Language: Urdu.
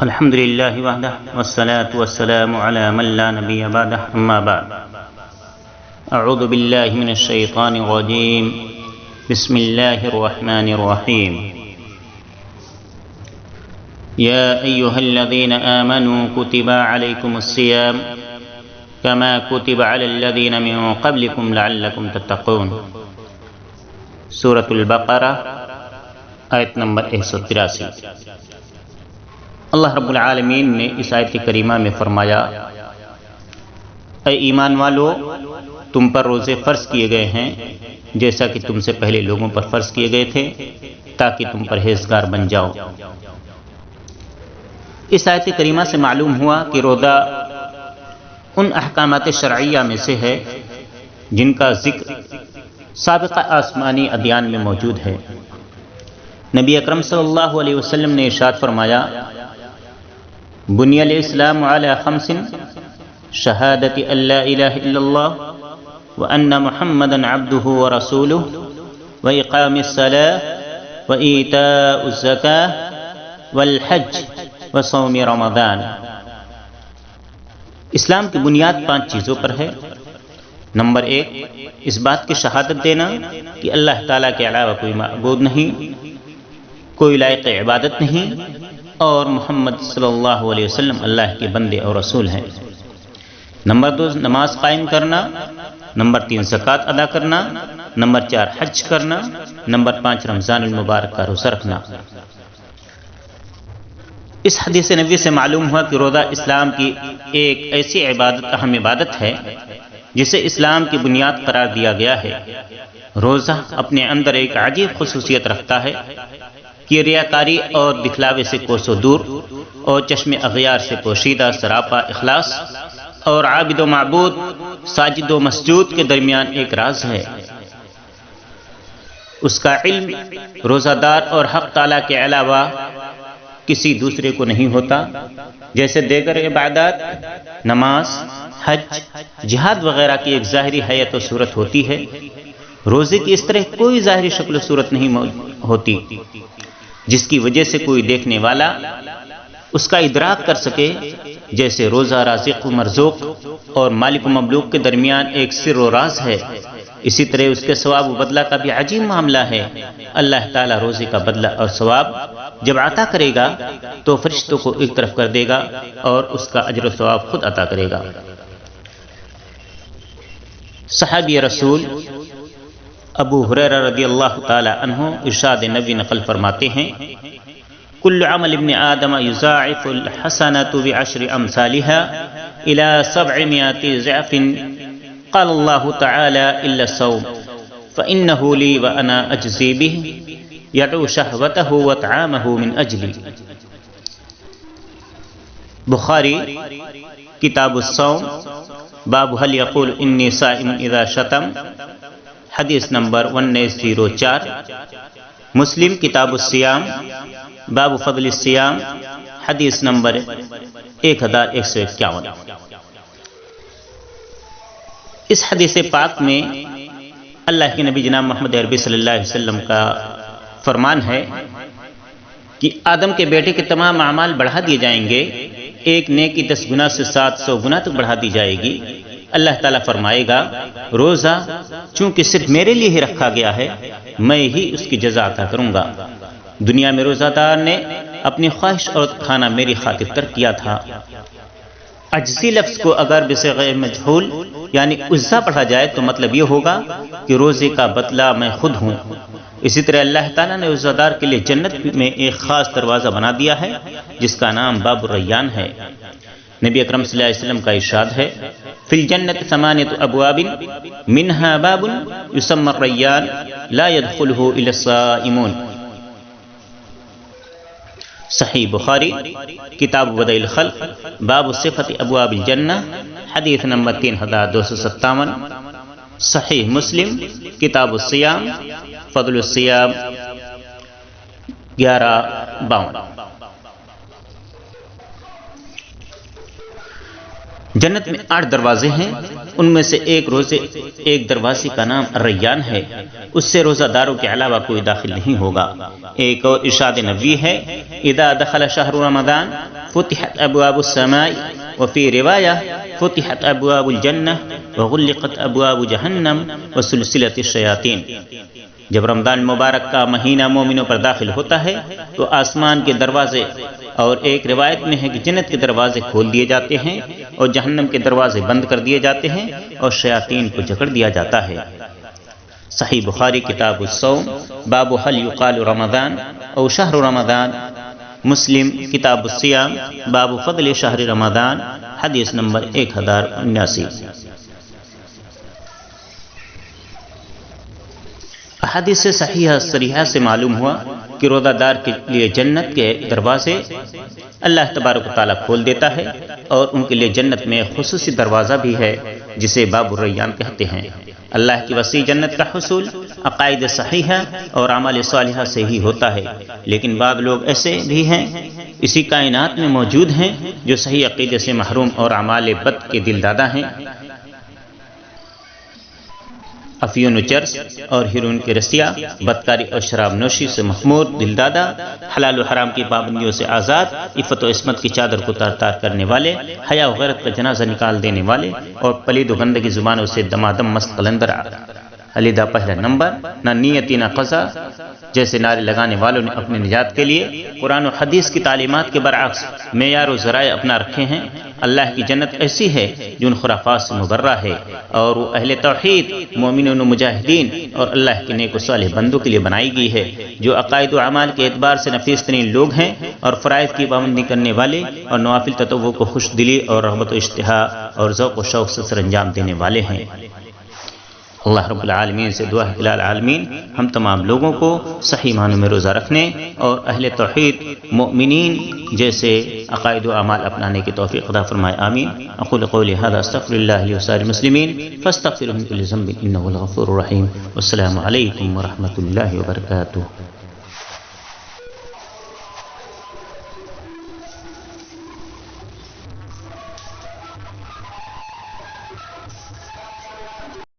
الحمد لله وحده والصلاة والسلام على من لا نبي بعده أما بعد أعوذ بالله من الشيطان الرجيم بسم الله الرحمن الرحيم يا أيها الذين آمنوا كتب عليكم الصيام كما كتب على الذين من قبلكم لعلكم تتقون سورة البقرہ آیت نمبر 183۔ اللہ رب العالمین نے اس آیت کریمہ میں فرمایا، اے ایمان والو، تم پر روزے فرض کیے گئے ہیں جیسا کہ تم سے پہلے لوگوں پر فرض کیے گئے تھے تاکہ تم پرہیزگار بن جاؤ۔ اس آیت کریمہ سے معلوم ہوا کہ روزہ ان احکامات شرعیہ میں سے ہے جن کا ذکر سابقہ آسمانی ادیان میں موجود ہے۔ نبی اکرم صلی اللہ علیہ وسلم نے ارشاد فرمایا، بنی الاسلام علی خمس شہادت ان لا الہ الا اللہ وان محمدا عبدہ ورسولہ واقام الصلاۃ وایتاء الزکاۃ والحج وصوم رمضان۔ اسلام کی بنیاد 5 چیزوں پر ہے۔ نمبر 1، اس بات کی شہادت دینا کہ اللہ تعالیٰ کے علاوہ کوئی معبود نہیں، کوئی لائق عبادت نہیں، اور محمد صلی اللہ علیہ وسلم اللہ کے بندے اور رسول ہیں۔ نمبر 2، نماز قائم کرنا۔ نمبر 3، زکوٰۃ ادا کرنا۔ نمبر 4، حج کرنا۔ نمبر 5، رمضان المبارک کا روزہ رکھنا۔ اس حدیث نبوی سے معلوم ہوا کہ روزہ اسلام کی ایک ایسی اہم عبادت ہے جسے اسلام کی بنیاد قرار دیا گیا ہے۔ روزہ اپنے اندر ایک عجیب خصوصیت رکھتا ہے کہ ریاکاری اور دکھلاوے سے کوسوں دور اور چشم اغیار سے پوشیدہ سراپا اخلاص اور عابد و معبود، ساجد و مسجود کے درمیان ایک راز ہے۔ اس کا علم روزہ دار اور حق تعالیٰ کے علاوہ کسی دوسرے کو نہیں ہوتا۔ جیسے دیگر عبادات، نماز، حج، جہاد وغیرہ کی ایک ظاہری حیت و صورت ہوتی ہے، روزے کی اس طرح کوئی ظاہری شکل و صورت نہیں ہوتی جس کی وجہ سے کوئی دیکھنے والا اس کا ادراک کر سکے۔ جیسے روزہ رازق و مرزوق اور مالک و مملوک کے درمیان ایک سر و راز ہے، اسی طرح اس کے ثواب و بدلہ کا بھی عجیب معاملہ ہے۔ اللہ تعالیٰ روزے کا بدلہ اور ثواب جب عطا کرے گا تو فرشتوں کو ایک طرف کر دے گا اور اس کا اجر و ثواب خود عطا کرے گا۔ صحابی رسول ابو ہریرہ رضی اللہ تعالی عنہ ارشاد نبی نقل فرماتے ہیں، کل عمل ابن آدم یضاعف الحسنۃ بعشر امثالها الى 700 ضعف قال اللہ تعالی الا الصوم فانه لي وانا اجزی به يدعو شهوته وطعامه من اجلی۔ بخاری کتاب الصوم باب هل يقول انی صائم اذا شتم، حدیث نمبر 1904۔ مسلم کتاب الصیام باب فضل الصیام، حدیث نمبر 1151۔ اس حدیث پاک میں اللہ کے نبی جناب محمد عربی صلی اللہ علیہ وسلم کا فرمان ہے کہ آدم کے بیٹے کے تمام اعمال بڑھا دیے جائیں گے، ایک نیکی 10 گنا سے 700 گنا تک بڑھا دی جائے گی۔ اللہ تعالیٰ فرمائے گا، روزہ چونکہ صرف میرے لیے ہی رکھا گیا ہے، میں ہی اس کی جزا عطا کروں گا۔ دنیا میں روزہ دار نے اپنی خواہش اور کھانا میری خاطر ترک کیا تھا۔ عجزی لفظ کو اگر بصیغہ مجہول یعنی عزا پڑھا جائے تو مطلب یہ ہوگا کہ روزے کا بدلہ میں خود ہوں۔ اسی طرح اللہ تعالیٰ نے روزہ دار کے لیے جنت میں ایک خاص دروازہ بنا دیا ہے جس کا نام باب الریان ہے۔ نبی اکرم صلی اللہ علیہ وسلم کا ارشاد ہے، فی الجنت 8 ابواب منها باب یسمى الریان لا يدخله الا الصائمون۔ صحیح بخاری کتاب بدء الخلق باب صفت ابواب الجنہ، حدیث نمبر 3257۔ صحیح مسلم کتاب الصیام فضل الصیام 1152۔ جنت میں 8 دروازے ہیں، ان میں سے ایک دروازے کا نام الریان ہے، اس سے روزہ داروں کے علاوہ کوئی داخل نہیں ہوگا۔ ایک اور ارشاد نبوی ہے، اذا دخل شہر رمضان فتحت ابواب السماء وفی روایہ فتحت ابواب الجنہ وغلقت ابواب جہنم وسلسلت الشیاطین۔ جب رمضان مبارک کا مہینہ مومنوں پر داخل ہوتا ہے تو آسمان کے دروازے، اور ایک روایت میں ہے کہ جنت کے دروازے کھول دیے جاتے ہیں اور جہنم کے دروازے بند کر دیے جاتے ہیں اور شیاطین کو جکڑ دیا جاتا ہے۔ صحیح بخاری کتاب الصوم باب هل یقال رمضان او شہر رمضان، مسلم کتاب الصیام باب فضل شہر رمضان، حدیث نمبر 1079۔ احادیث صحیحہ صریحہ سے معلوم ہوا کہ روزہ دار کے لیے جنت کے دروازے اللہ تبارک و تعالیٰ کھول دیتا ہے، اور ان کے لیے جنت میں خصوصی دروازہ بھی ہے جسے باب الریان کہتے ہیں۔ اللہ کی وسیع جنت کا حصول عقائد صحیحہ اور اعمال صالحہ سے ہی ہوتا ہے، لیکن بعض لوگ ایسے بھی ہیں اسی کائنات میں موجود ہیں جو صحیح عقیدے سے محروم اور اعمال بد کے دل دادا ہیں۔ افیون و چرس اور ہیروئن کے رسیا، بدکاری اور شراب نوشی سے مخمور دل دادا، حلال و حرام کی پابندیوں سے آزاد، عفت و عصمت کی چادر کو تار تار کرنے والے، حیا و غیرت کا جنازہ نکال دینے والے، اور پلید و گندگی زبانوں سے دمادم مست قلندر علیحدہ پہلا نمبر، نہ نیتی نہ قضا جیسے نعرے لگانے والوں نے اپنی نجات کے لیے قرآن و حدیث کی تعلیمات کے برعکس معیار و ذرائع اپنا رکھے ہیں۔ اللہ کی جنت ایسی ہے جو ان خرافات سے مبرہ ہے، اور وہ اہل توحید، مومنین و مجاہدین اور اللہ کے نیک و صالح بندوں کے لیے بنائی گئی ہے، جو عقائد و اعمال کے اعتبار سے نفیس ترین لوگ ہیں اور فرائض کی پابندی کرنے والے اور نوافل تطوع کو خوش دلی اور رغبت و اشتہا اور ذوق و شوق سے سر انجام دینے والے ہیں۔ اللہ رب العالمین سے دعا ہے کہ العالمین ہم تمام لوگوں کو صحیح معنوں میں روزہ رکھنے اور اہل توحید مومنین جیسے عقائد و اعمال اپنانے کی توفیق عطا فرمائے، آمین۔ اقول قولی ھذا استغفر اللہ لی وسائر المسلمین فاستغفروہ من کل ذنب انہ هو الغفور الرحیم۔ والسلام علیکم ورحمۃ اللہ وبرکاتہ۔